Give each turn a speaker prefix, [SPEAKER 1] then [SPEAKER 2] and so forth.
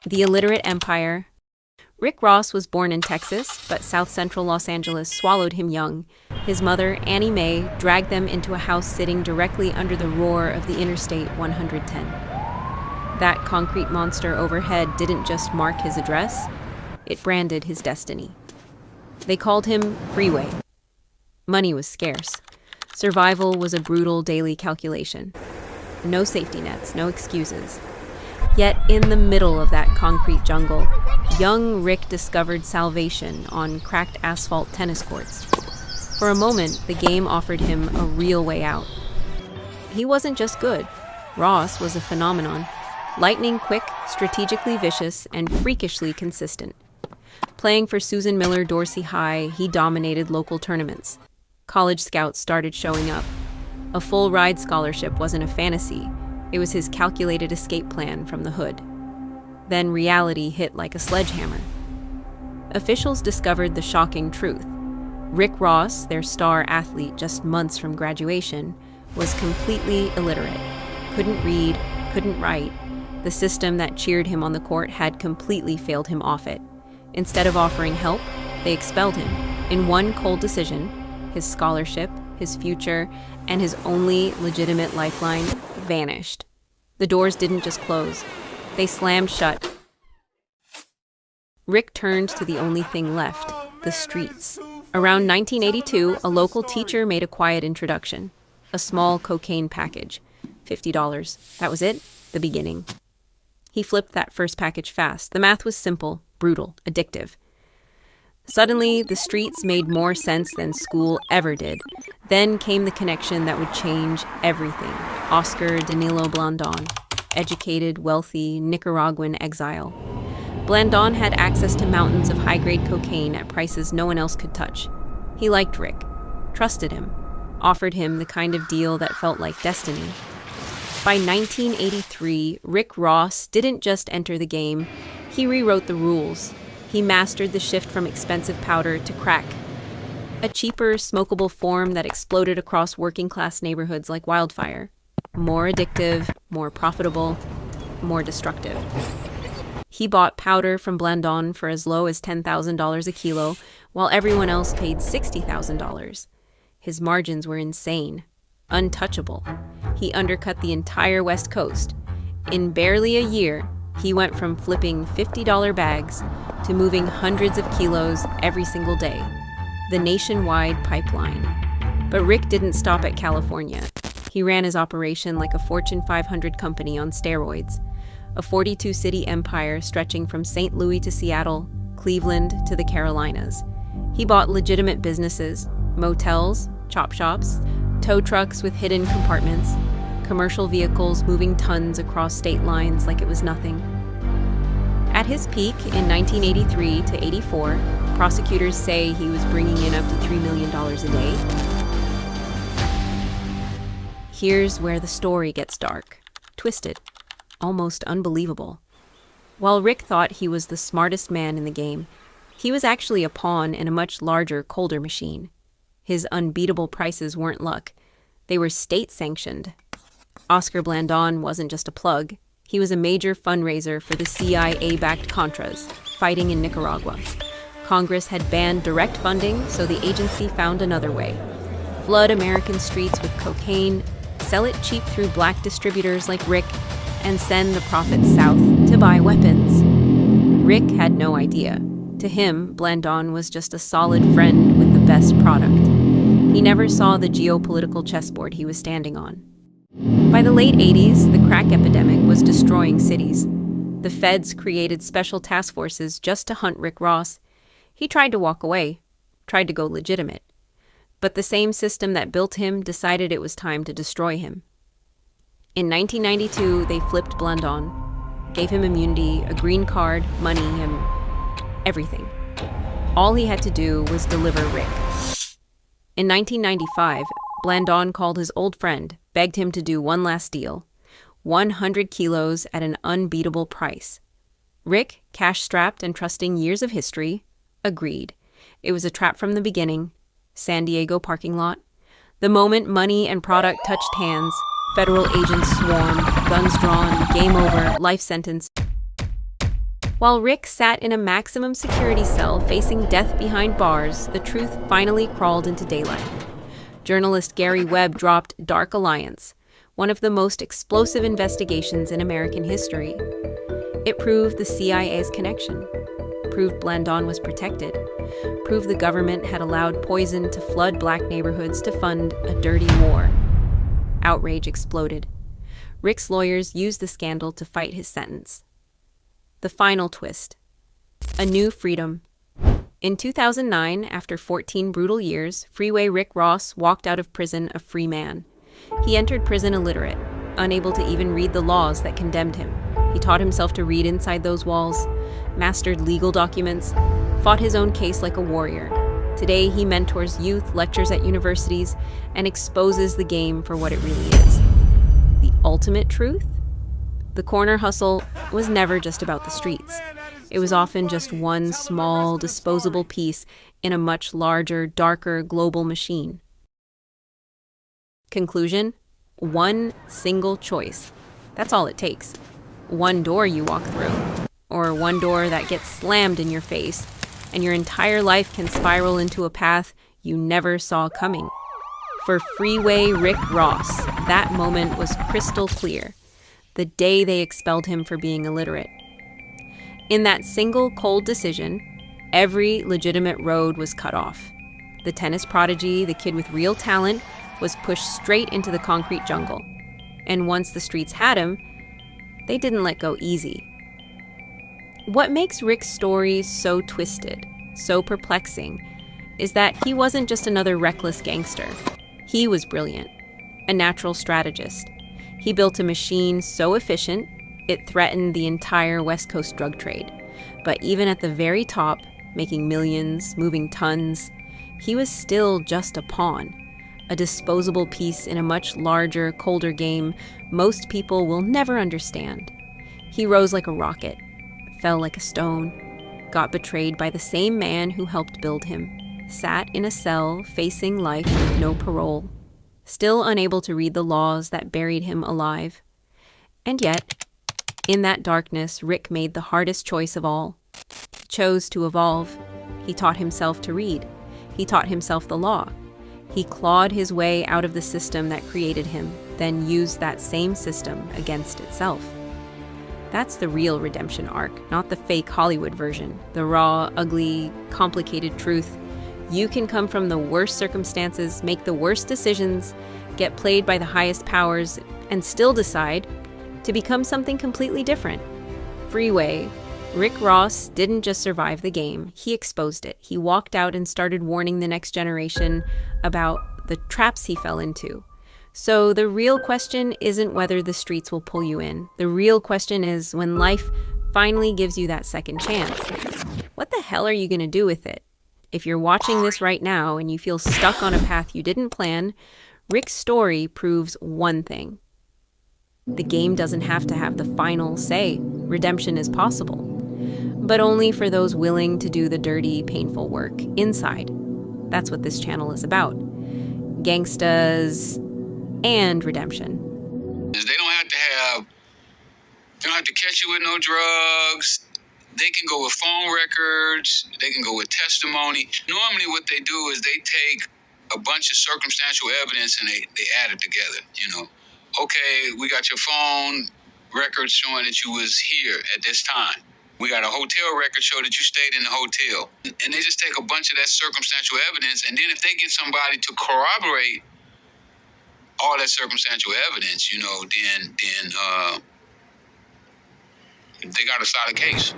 [SPEAKER 1] The Illiterate Empire. Rick Ross was born in Texas, but South Central Los Angeles swallowed him young. His mother, Annie Mae, dragged them into a house sitting directly under the roar of the Interstate 110. That concrete monster overhead didn't just mark his address, it branded his destiny. They called him Freeway. Money was scarce. Survival was a brutal daily calculation. No safety nets, no excuses. Yet in the middle of that concrete jungle, young Rick discovered salvation on cracked asphalt tennis courts. For a moment, the game offered him a real way out. He wasn't just good. Ross was a phenomenon. Lightning quick, strategically vicious, and freakishly consistent. Playing for Susan Miller Dorsey High, he dominated local tournaments. College scouts started showing up. A full ride scholarship wasn't a fantasy. It was his calculated escape plan from the hood. Then reality hit like a sledgehammer. Officials discovered the shocking truth. Rick Ross, their star athlete just months from graduation, was completely illiterate. Couldn't read, couldn't write. The system that cheered him on the court had completely failed him off it. Instead of offering help, they expelled him. In one cold decision, his scholarship, his future, and his only legitimate lifeline vanished. The doors didn't just close. They slammed shut. Rick turned to the only thing left, the streets. Around 1982, a local teacher made a quiet introduction. A small cocaine package. $50. That was it, the beginning. He flipped that first package fast. The math was simple, brutal, addictive. Suddenly, the streets made more sense than school ever did. Then came the connection that would change everything. Oscar Danilo Blandón, educated, wealthy, Nicaraguan exile. Blandón had access to mountains of high-grade cocaine at prices no one else could touch. He liked Rick, trusted him, offered him the kind of deal that felt like destiny. By 1983, Rick Ross didn't just enter the game, he rewrote the rules. He mastered the shift from expensive powder to crack, a cheaper, smokable form that exploded across working-class neighborhoods like wildfire. More addictive, more profitable, more destructive. He bought powder from Blandón for as low as $10,000 a kilo, while everyone else paid $60,000. His margins were insane, untouchable. He undercut the entire West Coast. In barely a year, he went from flipping $50 bags to moving hundreds of kilos every single day. The nationwide pipeline. But Rick didn't stop at California. He ran his operation like a Fortune 500 company on steroids. A 42-city empire stretching from St. Louis to Seattle, Cleveland to the Carolinas. He bought legitimate businesses, motels, chop shops, tow trucks with hidden compartments, commercial vehicles moving tons across state lines like it was nothing. At his peak in 1983 to 84, prosecutors say he was bringing in up to $3 million a day. Here's where the story gets dark, twisted, almost unbelievable. While Rick thought he was the smartest man in the game, he was actually a pawn in a much larger, colder machine. His unbeatable prices weren't luck. They were state-sanctioned. Oscar Blandón wasn't just a plug. He was a major fundraiser for the CIA-backed Contras, fighting in Nicaragua. Congress had banned direct funding, so the agency found another way. Flood American streets with cocaine, sell it cheap through black distributors like Rick, and send the profits south to buy weapons. Rick had no idea. To him, Blandón was just a solid friend with the best product. He never saw the geopolitical chessboard he was standing on. By the late 80s, the crack epidemic was destroying cities. The feds created special task forces just to hunt Rick Ross. He tried to walk away, tried to go legitimate. But the same system that built him decided it was time to destroy him. In 1992, they flipped Blandón, gave him immunity, a green card, money, and everything. All he had to do was deliver Rick. In 1995, Blandón called his old friend, begged him to do one last deal, 100 kilos at an unbeatable price. Rick, cash-strapped and trusting years of history, agreed. It was a trap from the beginning. San Diego parking lot. The moment money and product touched hands, federal agents swarmed, guns drawn, game over, life sentence. While Rick sat in a maximum security cell facing death behind bars, the truth finally crawled into daylight. Journalist Gary Webb dropped Dark Alliance, one of the most explosive investigations in American history. It proved the CIA's connection, proved Blandón was protected, proved the government had allowed poison to flood black neighborhoods to fund a dirty war. Outrage exploded. Rick's lawyers used the scandal to fight his sentence. The final twist. A new freedom. In 2009, after 14 brutal years, Freeway Rick Ross walked out of prison a free man. He entered prison illiterate, unable to even read the laws that condemned him. He taught himself to read inside those walls, mastered legal documents, fought his own case like a warrior. Today, he mentors youth, lectures at universities, and exposes the game for what it really is. The ultimate truth? The corner hustle was never just about the streets. It was often just one small, disposable piece in a much larger, darker, global machine. Conclusion? One single choice. That's all it takes. One door you walk through, or one door that gets slammed in your face, and your entire life can spiral into a path you never saw coming. For Freeway Rick Ross, that moment was crystal clear. The day they expelled him for being illiterate. In that single cold decision, every legitimate road was cut off. The tennis prodigy, the kid with real talent, was pushed straight into the concrete jungle. And once the streets had him, they didn't let go easy. What makes Rick's story so twisted, so perplexing, is that he wasn't just another reckless gangster. He was brilliant, a natural strategist. He built a machine so efficient, it threatened the entire West Coast drug trade. But even at the very top, making millions, moving tons, he was still just a pawn, a disposable piece in a much larger, colder game most people will never understand. He rose like a rocket, fell like a stone, got betrayed by the same man who helped build him, sat in a cell facing life with no parole, still unable to read the laws that buried him alive. And yet, in that darkness, Rick made the hardest choice of all. He chose to evolve. He taught himself to read. He taught himself the law. He clawed his way out of the system that created him, then used that same system against itself. That's the real redemption arc, not the fake Hollywood version, the raw, ugly, complicated truth. You can come from the worst circumstances, make the worst decisions, get played by the highest powers, and still decide to become something completely different. Freeway. Rick Ross didn't just survive the game, he exposed it. He walked out and started warning the next generation about the traps he fell into. So the real question isn't whether the streets will pull you in. The real question is, when life finally gives you that second chance, what the hell are you going to do with it? If you're watching this right now and you feel stuck on a path you didn't plan, Rick's story proves one thing. The game doesn't have to have the final say. Redemption is possible, but only for those willing to do the dirty, painful work inside. That's what this channel is about. Gangstas and redemption.
[SPEAKER 2] They don't have to catch you with no drugs. They can go with phone records. They can go with testimony. Normally what they do is they take a bunch of circumstantial evidence and they add it together, Okay, we got your phone records showing that you was here at this time. We got a hotel record show that you stayed in the hotel. And they just take a bunch of that circumstantial evidence, and then if they get somebody to corroborate all that circumstantial evidence, then they got a solid case.